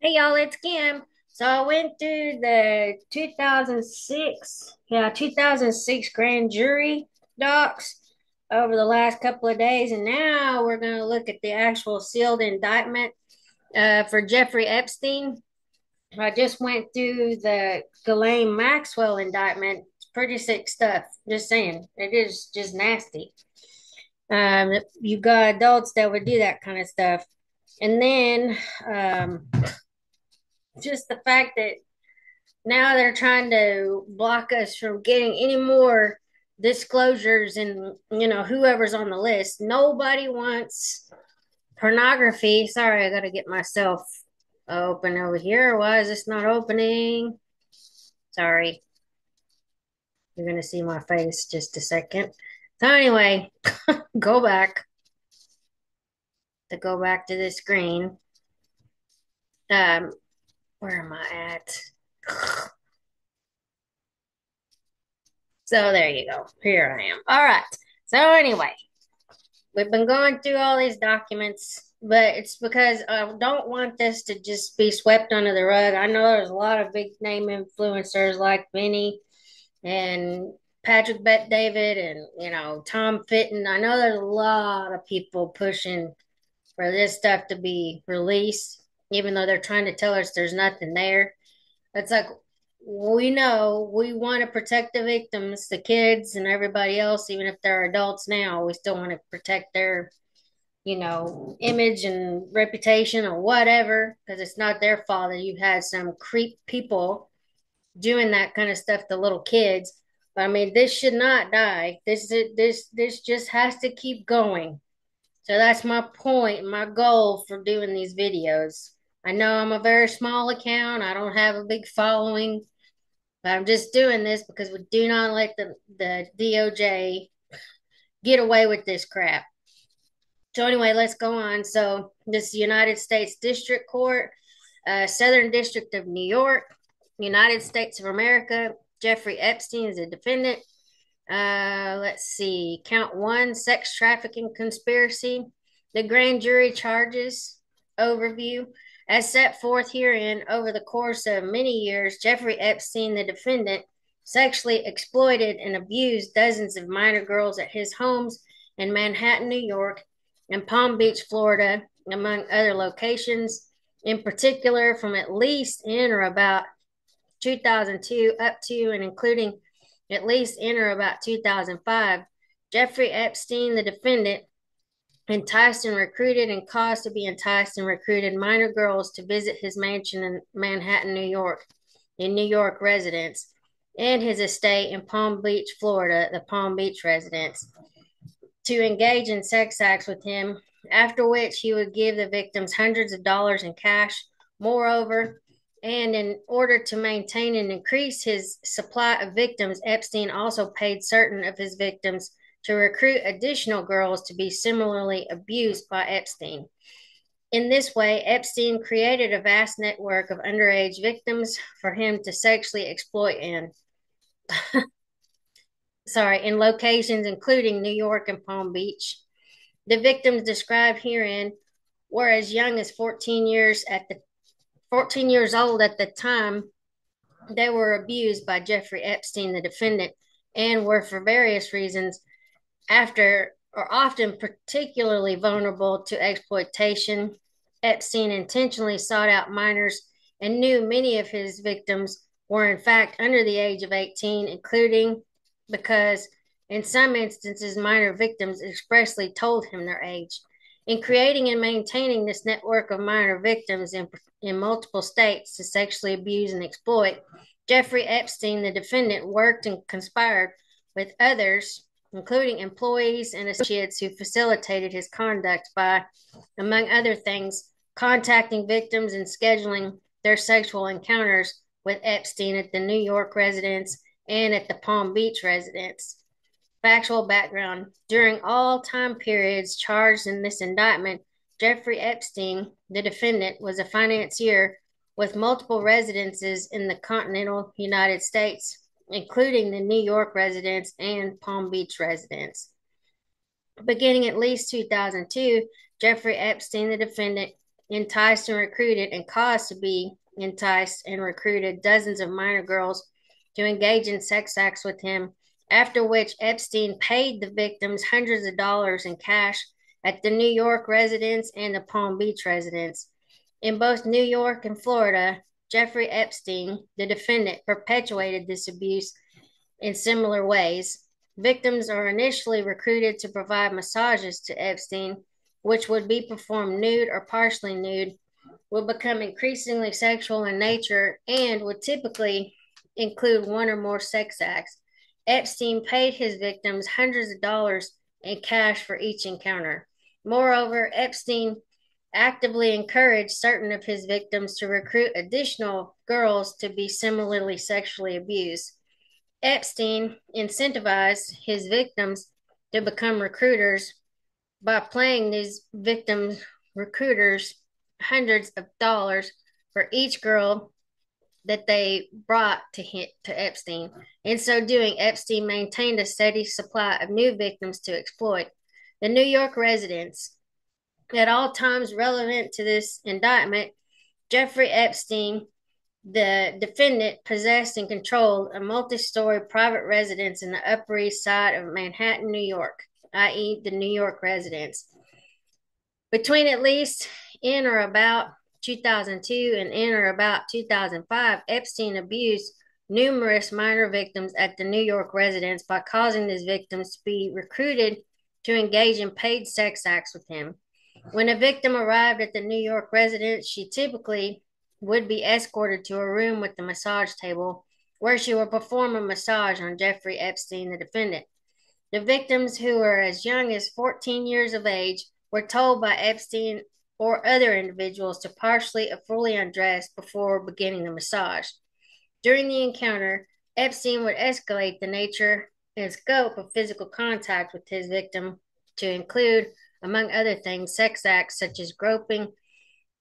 Hey y'all, it's Kim. So I went through the 2006 grand jury docs over the last couple of days, and now we're going to look at the actual sealed indictment for Jeffrey Epstein. I just went through the Ghislaine Maxwell indictment. It's pretty sick stuff. Just saying, it is just nasty. You've got adults that would do that kind of stuff, and then just the fact that now they're trying to block us from getting any more disclosures and whoever's on the list. Nobody wants pornography. Sorry, I gotta get myself open over here. Why is this not opening? Sorry, you're gonna see my face just a second. So anyway, go back to the screen. um where am I at? So there you go, here I am. All right, so anyway, we've been going through all these documents, but it's because I don't want this to just be swept under the rug. I know there's a lot of big name influencers like Vinny and Patrick Bet David and Tom Fitton. I know there's a lot of people pushing for this stuff to be released, even though they're trying to tell us there's nothing there. It's like, we know we want to protect the victims, the kids, and everybody else, even if they're adults now. We still want to protect their image and reputation or whatever, because it's not their fault that you've had some creep people doing that kind of stuff to little kids. But I mean, this should not die. This just has to keep going. So that's my point, my goal for doing these videos. I know I'm a very small account. I don't have a big following, but I'm just doing this because we do not let the DOJ get away with this crap. So anyway, let's go on. So this is the United States District Court, Southern District of New York, United States of America. Jeffrey Epstein is a defendant. Let's see. Count one, sex trafficking conspiracy. The grand jury charges overview. As set forth herein, over the course of many years, Jeffrey Epstein, the defendant, sexually exploited and abused dozens of minor girls at his homes in Manhattan, New York, and Palm Beach, Florida, among other locations, in particular from at least in or about 2002 up to and including at least in or about 2005. Jeffrey Epstein, the defendant, enticed and recruited and caused to be enticed and recruited minor girls to visit his mansion in Manhattan, New York, in New York residence, and his estate in Palm Beach, Florida, the Palm Beach residence, to engage in sex acts with him, after which he would give the victims hundreds of dollars in cash. Moreover, and in order to maintain and increase his supply of victims, Epstein also paid certain of his victims to recruit additional girls to be similarly abused by Epstein. In this way, Epstein created a vast network of underage victims for him to sexually exploit in locations including New York and Palm Beach. The victims described herein were as young as 14 years old at the time they were abused by Jeffrey Epstein, the defendant, and were for various reasons after or often particularly vulnerable to exploitation. Epstein intentionally sought out minors and knew many of his victims were in fact under the age of 18, including because in some instances minor victims expressly told him their age. In creating and maintaining this network of minor victims in multiple states to sexually abuse and exploit, Jeffrey Epstein, the defendant, worked and conspired with others, including employees and associates, who facilitated his conduct by, among other things, contacting victims and scheduling their sexual encounters with Epstein at the New York residence and at the Palm Beach residence. Factual background: during all time periods charged in this indictment, Jeffrey Epstein, the defendant, was a financier with multiple residences in the continental United States, including the New York residence and Palm Beach residence. Beginning at least 2002, Jeffrey Epstein, the defendant, enticed and recruited and caused to be enticed and recruited dozens of minor girls to engage in sex acts with him, after which Epstein paid the victims hundreds of dollars in cash at the New York residence and the Palm Beach residence. In both New York and Florida, Jeffrey Epstein, the defendant, perpetuated this abuse in similar ways. Victims are initially recruited to provide massages to Epstein, which would be performed nude or partially nude, would become increasingly sexual in nature, and would typically include one or more sex acts. Epstein paid his victims hundreds of dollars in cash for each encounter. Moreover, Epstein actively encouraged certain of his victims to recruit additional girls to be similarly sexually abused. Epstein incentivized his victims to become recruiters by paying these victims recruiters hundreds of dollars for each girl that they brought to Epstein. In so doing, Epstein maintained a steady supply of new victims to exploit. The New York residents, at all times relevant to this indictment, Jeffrey Epstein, the defendant, possessed and controlled a multi-story private residence in the Upper East Side of Manhattan, New York, i.e., the New York residence. Between at least in or about 2002 and in or about 2005, Epstein abused numerous minor victims at the New York residence by causing these victims to be recruited to engage in paid sex acts with him. When a victim arrived at the New York residence, she typically would be escorted to a room with the massage table where she would perform a massage on Jeffrey Epstein, the defendant. The victims, who were as young as 14 years of age, were told by Epstein or other individuals to partially or fully undress before beginning the massage. During the encounter, Epstein would escalate the nature and scope of physical contact with his victim to include, among other things, sex acts such as groping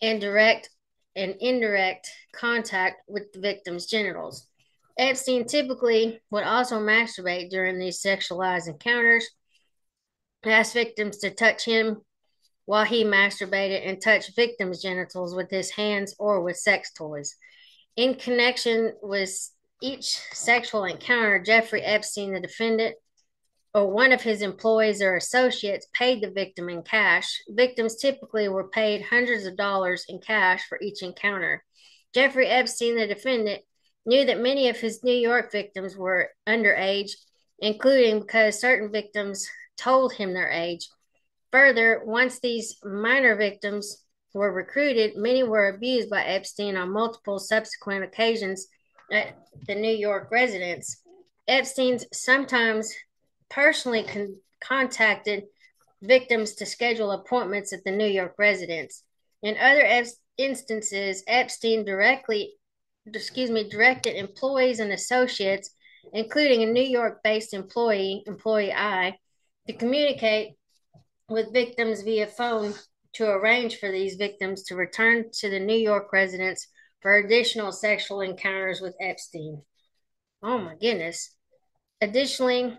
and direct and indirect contact with the victim's genitals. Epstein typically would also masturbate during these sexualized encounters, ask victims to touch him while he masturbated, and touch victims' genitals with his hands or with sex toys. In connection with each sexual encounter, Jeffrey Epstein, the defendant, or one of his employees or associates paid the victim in cash. Victims typically were paid hundreds of dollars in cash for each encounter. Jeffrey Epstein, the defendant, knew that many of his New York victims were underage, including because certain victims told him their age. Further, once these minor victims were recruited, many were abused by Epstein on multiple subsequent occasions at the New York residence. Epstein sometimes personally contacted victims to schedule appointments at the New York residence. In other instances, Epstein directed employees and associates, including a New York-based employee I, to communicate with victims via phone to arrange for these victims to return to the New York residence for additional sexual encounters with Epstein. Oh my goodness. Additionally,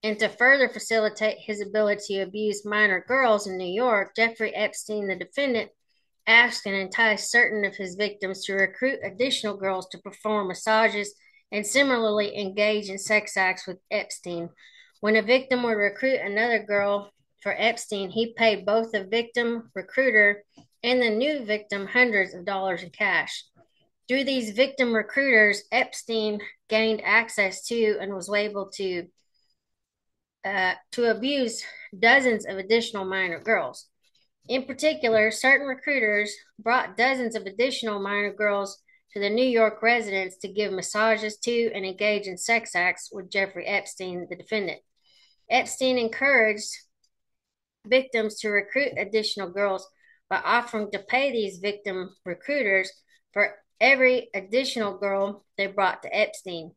and to further facilitate his ability to abuse minor girls in New York, Jeffrey Epstein, the defendant, asked and enticed certain of his victims to recruit additional girls to perform massages and similarly engage in sex acts with Epstein. When a victim would recruit another girl for Epstein, he paid both the victim recruiter and the new victim hundreds of dollars in cash. Through these victim recruiters, Epstein gained access to and was able to abuse dozens of additional minor girls. In particular, certain recruiters brought dozens of additional minor girls to the New York residence to give massages to and engage in sex acts with Jeffrey Epstein, the defendant. Epstein encouraged victims to recruit additional girls by offering to pay these victim recruiters for every additional girl they brought to Epstein.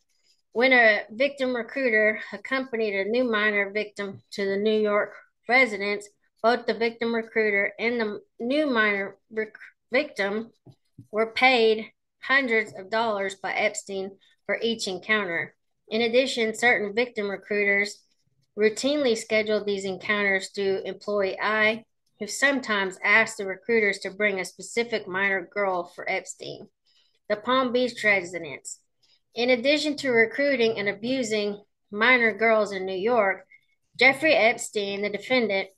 When a victim recruiter accompanied a new minor victim to the New York residence, both the victim recruiter and the new minor victim were paid hundreds of dollars by Epstein for each encounter. In addition, certain victim recruiters routinely scheduled these encounters through employee I who sometimes asked the recruiters to bring a specific minor girl for Epstein. The Palm Beach residents. In addition to recruiting and abusing minor girls in New York, Jeffrey Epstein, the defendant,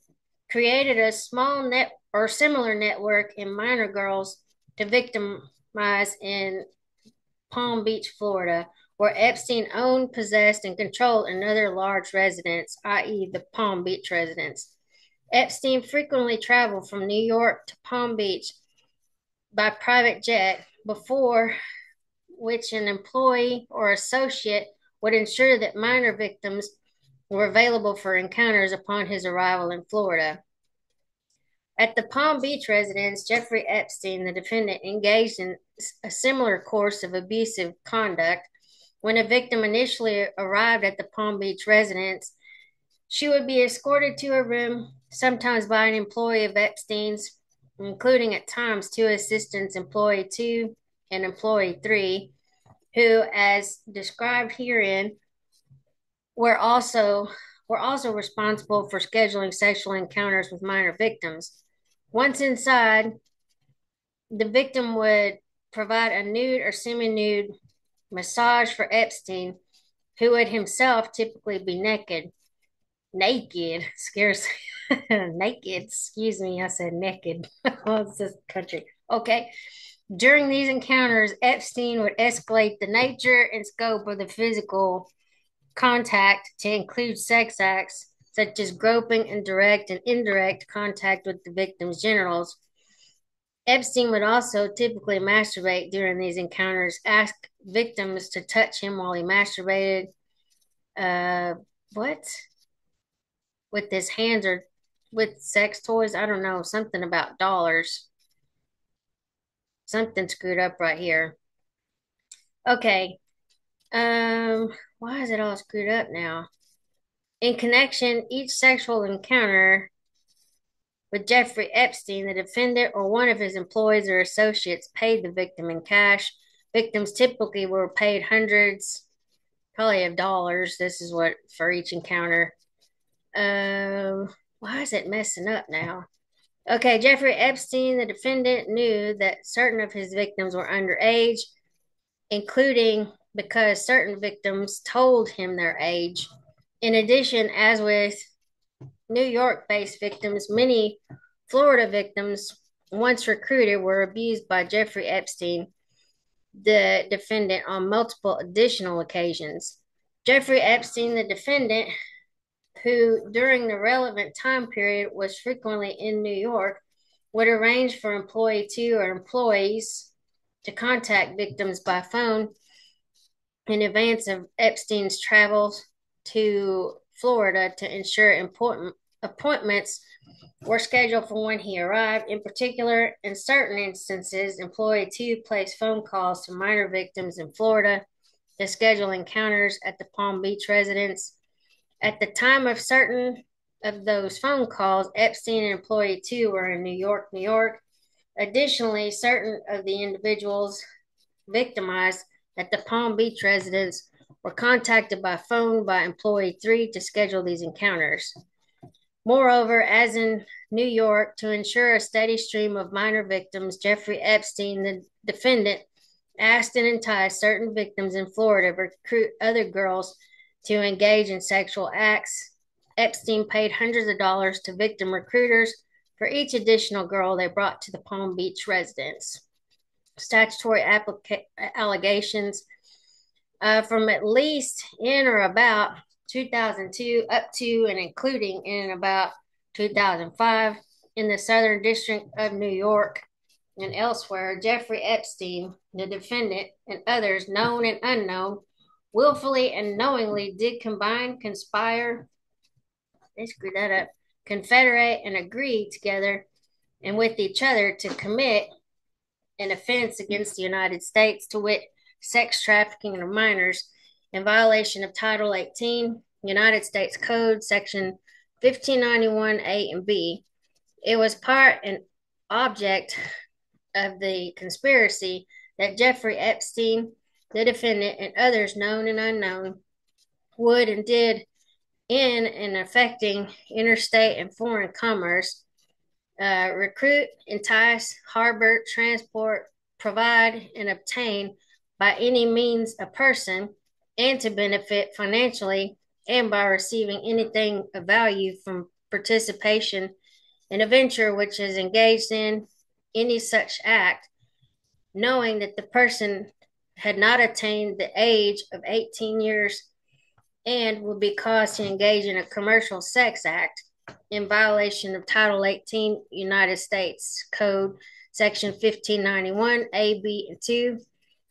created a small net or similar network in minor girls to victimize in Palm Beach, Florida, where Epstein owned, possessed, and controlled another large residence, i.e., the Palm Beach residence. Epstein frequently traveled from New York to Palm Beach by private jet, before which an employee or associate would ensure that minor victims were available for encounters upon his arrival in Florida. At the Palm Beach residence, Jeffrey Epstein, the defendant, engaged in a similar course of abusive conduct. When a victim initially arrived at the Palm Beach residence, she would be escorted to a room, sometimes by an employee of Epstein's, including at times two assistants, employee 2 and employee 3, who, as described herein, were also responsible for scheduling sexual encounters with minor victims. Once inside, the victim would provide a nude or semi-nude massage for Epstein, who would himself typically be naked, scarce, naked, excuse me, I said naked. Well, it's this country. Okay. During these encounters, Epstein would escalate the nature and scope of the physical contact to include sex acts such as groping and direct and indirect contact with the victim's genitals. Epstein would also typically masturbate during these encounters, ask victims to touch him while he masturbated. What? With his hands or with sex toys? I don't know. Something about dollars. Something screwed up right here. Okay. Why is it all screwed up now? In connection, each sexual encounter with Jeffrey Epstein, the defendant or one of his employees or associates paid the victim in cash. Victims typically were paid hundreds, probably of dollars. This is what for each encounter. Why is it messing up now? Okay, Jeffrey Epstein, the defendant, knew that certain of his victims were underage, including because certain victims told him their age. In addition, as with New York-based victims, many Florida victims, once recruited, were abused by Jeffrey Epstein, the defendant, on multiple additional occasions. Jeffrey Epstein, the defendant, who during the relevant time period was frequently in New York, would arrange for employee 2 or employees to contact victims by phone in advance of Epstein's travels to Florida to ensure important appointments were scheduled for when he arrived. In particular, in certain instances, employee 2 placed phone calls to minor victims in Florida to schedule encounters at the Palm Beach residence. At the time of certain of those phone calls, Epstein and employee 2 were in New York, New York. Additionally, certain of the individuals victimized at the Palm Beach residence were contacted by phone by employee 3 to schedule these encounters. Moreover, as in New York, to ensure a steady stream of minor victims, Jeffrey Epstein, the defendant, asked and enticed certain victims in Florida to recruit other girls to engage in sexual acts. Epstein paid hundreds of dollars to victim recruiters for each additional girl they brought to the Palm Beach residence. Statutory allegations from at least in or about 2002 up to and including in and about 2005 in the Southern District of New York and elsewhere, Jeffrey Epstein, the defendant, and others known and unknown, willfully and knowingly did combine, conspire, they screwed that up, confederate, and agree together and with each other to commit an offense against the United States, to wit, sex trafficking of minors, in violation of Title 18, United States Code, Section 1591 A and B. It was part and object of the conspiracy that Jeffrey Epstein, the defendant, and others known and unknown would and did in and affecting interstate and foreign commerce, recruit, entice, harbor, transport, provide, and obtain by any means a person, and to benefit financially and by receiving anything of value from participation in a venture which is engaged in any such act, knowing that the person had not attained the age of 18 years and would be caused to engage in a commercial sex act in violation of Title 18 United States Code, Section 1591, A, B, and 2,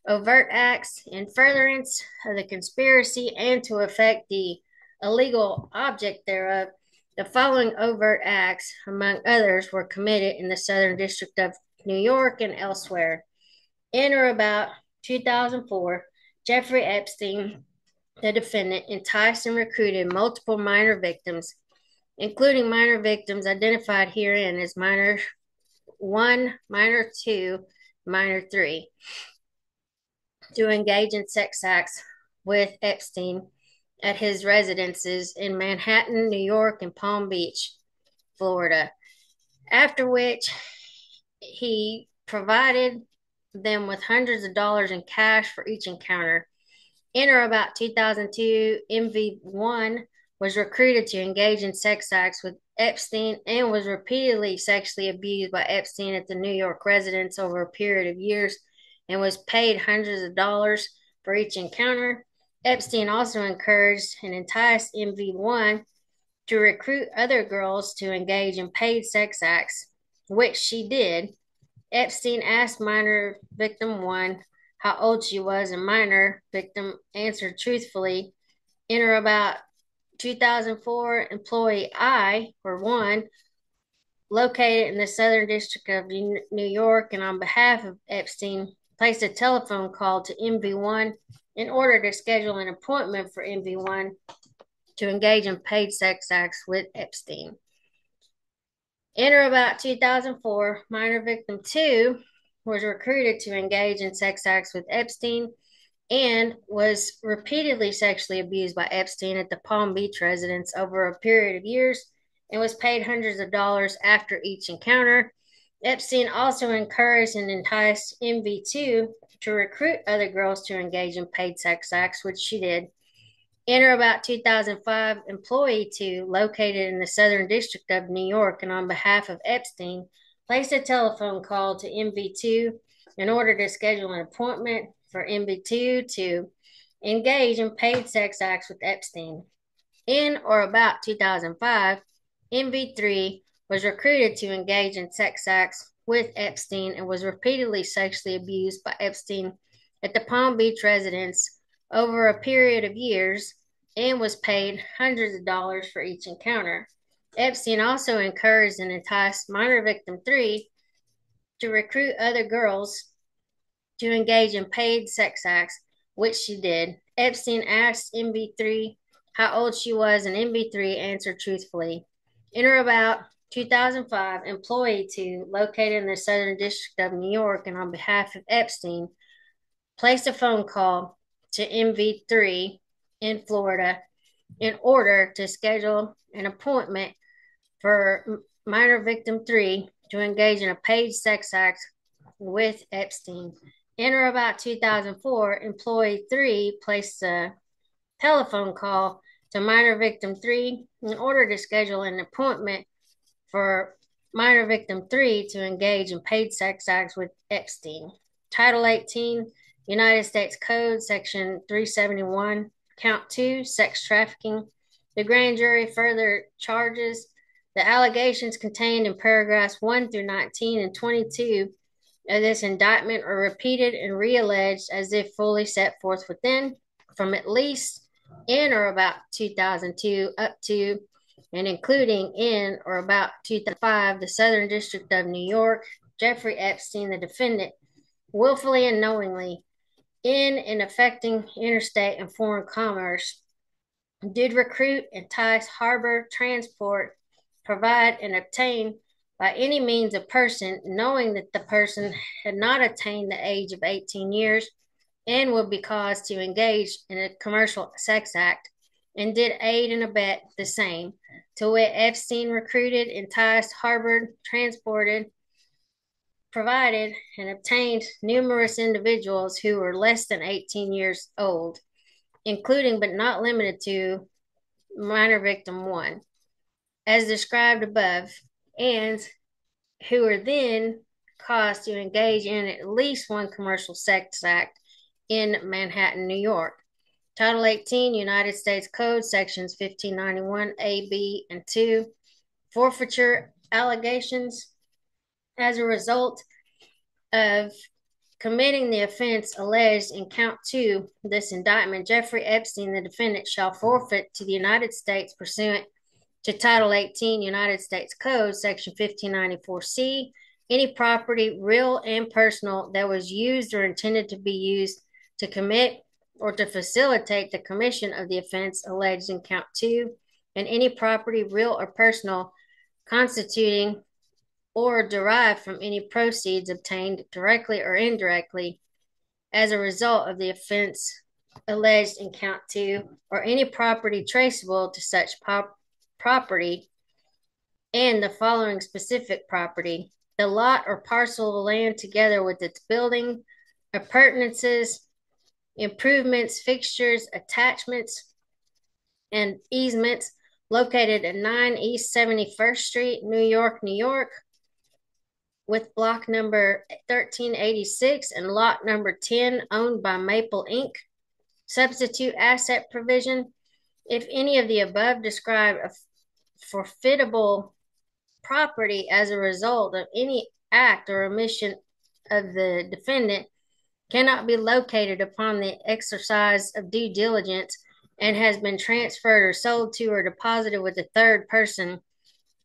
overt acts in furtherance of the conspiracy and to effect the illegal object thereof. The following overt acts, among others, were committed in the Southern District of New York and elsewhere. In or about 2004, Jeffrey Epstein, the defendant, enticed and recruited multiple minor victims, including minor victims identified herein as minor 1, minor 2, minor 3, to engage in sex acts with Epstein at his residences in Manhattan, New York, and Palm Beach, Florida. After which, he provided them with hundreds of dollars in cash for each encounter. In or about 2002, MV1 was recruited to engage in sex acts with Epstein and was repeatedly sexually abused by Epstein at the New York residence over a period of years and was paid hundreds of dollars for each encounter. Epstein also encouraged and enticed MV1 to recruit other girls to engage in paid sex acts, which she did. Epstein asked minor victim 1 how old she was, and minor victim answered truthfully. In or about 2004, employee I, or 1, located in the Southern District of New York, and on behalf of Epstein, placed a telephone call to MV1 in order to schedule an appointment for MV1 to engage in paid sex acts with Epstein. In or about 2004, minor victim 2 was recruited to engage in sex acts with Epstein and was repeatedly sexually abused by Epstein at the Palm Beach residence over a period of years and was paid hundreds of dollars after each encounter. Epstein also encouraged and enticed MV2 to recruit other girls to engage in paid sex acts, which she did. In or about 2005, employee 2, located in the Southern District of New York and on behalf of Epstein, placed a telephone call to MV2 in order to schedule an appointment for MV2 to engage in paid sex acts with Epstein. In or about 2005, MV3 was recruited to engage in sex acts with Epstein and was repeatedly sexually abused by Epstein at the Palm Beach residence over a period of years and was paid hundreds of dollars for each encounter. Epstein also encouraged and enticed minor victim 3 to recruit other girls to engage in paid sex acts, which she did. Epstein asked MV3 how old she was, and MV3 answered truthfully. In or about 2005, employee 2, located in the Southern District of New York and on behalf of Epstein, placed a phone call to MV3 in Florida in order to schedule an appointment for minor victim 3 to engage in a paid sex act with Epstein. In or about 2004, employee 3 placed a telephone call to minor victim 3 in order to schedule an appointment for minor victim 3 to engage in paid sex acts with Epstein. Title 18, United States Code, Section 371, Count 2, sex trafficking. The grand jury further charges the allegations contained in paragraphs 1 through 19 and 22 of this indictment are repeated and realleged as if fully set forth within, from at least in or about 2002 up to and including in or about 2005, the Southern District of New York, Jeffrey Epstein, the defendant, willfully and knowingly, in and affecting interstate and foreign commerce, did recruit, entice, harbor, transport, provide, and obtain by any means a person, knowing that the person had not attained the age of 18 years and would be caused to engage in a commercial sex act, and did aid and abet the same to wit, Epstein recruited, enticed, harbored, transported, provided, and obtained numerous individuals who were less than 18 years old, including but not limited to minor victim one, as described above, and who were then caused to engage in at least one commercial sex act in Manhattan, New York. Title 18, United States Code, Sections 1591 A, B, and 2, forfeiture allegations as a result of committing the offense alleged in count 2, this indictment, Jeffrey Epstein, the defendant, shall forfeit to the United States pursuant to Title 18, United States Code, Section 1594C, any property, real and personal, that was used or intended to be used to commit or to facilitate the commission of the offense alleged in count 2, and any property, real or personal, constituting or derived from any proceeds obtained directly or indirectly as a result of the offense alleged in count 2, or any property traceable to such property, and the following specific property: the lot or parcel of land together with its building, appurtenances, improvements, fixtures, attachments, and easements located at 9 East 71st Street, New York, New York, with block number 1386 and lot number 10 owned by Maple Inc. Substitute asset provision. If any of the above described a forfeitable property as a result of any act or omission of the defendant cannot be located upon the exercise of due diligence and has been transferred or sold to or deposited with a third person,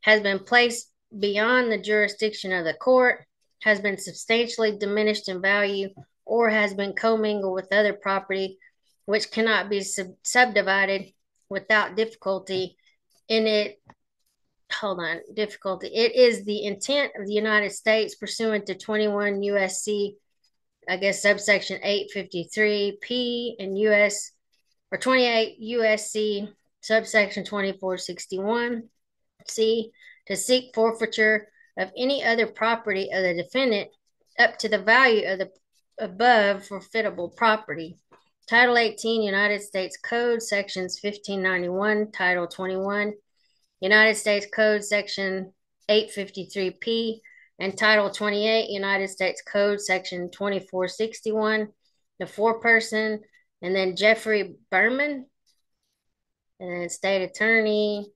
has been placed beyond the jurisdiction of the court, has been substantially diminished in value, or has been commingled with other property which cannot be subdivided without difficulty in it. It is the intent of the United States pursuant to 21 USC, I guess, subsection 853 P and US, or 28 USC, subsection 2461 C, to seek forfeiture of any other property of the defendant up to the value of the above forfeitable property. Title 18, United States Code, sections 1591, Title 21, United States Code, section 853P, and Title 28, United States Code, section 2461, the foreperson, and then Jeffrey Berman, and then state attorney,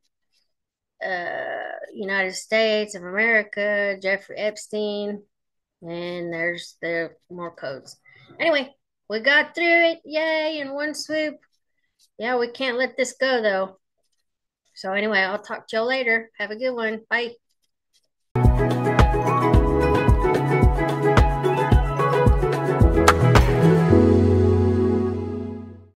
United States of America, Jeffrey Epstein, and there's the more codes. Anyway, we got through it. Yay, in one swoop. Yeah, we can't let this go though. So anyway, I'll talk to y'all later. Have a good one. Bye.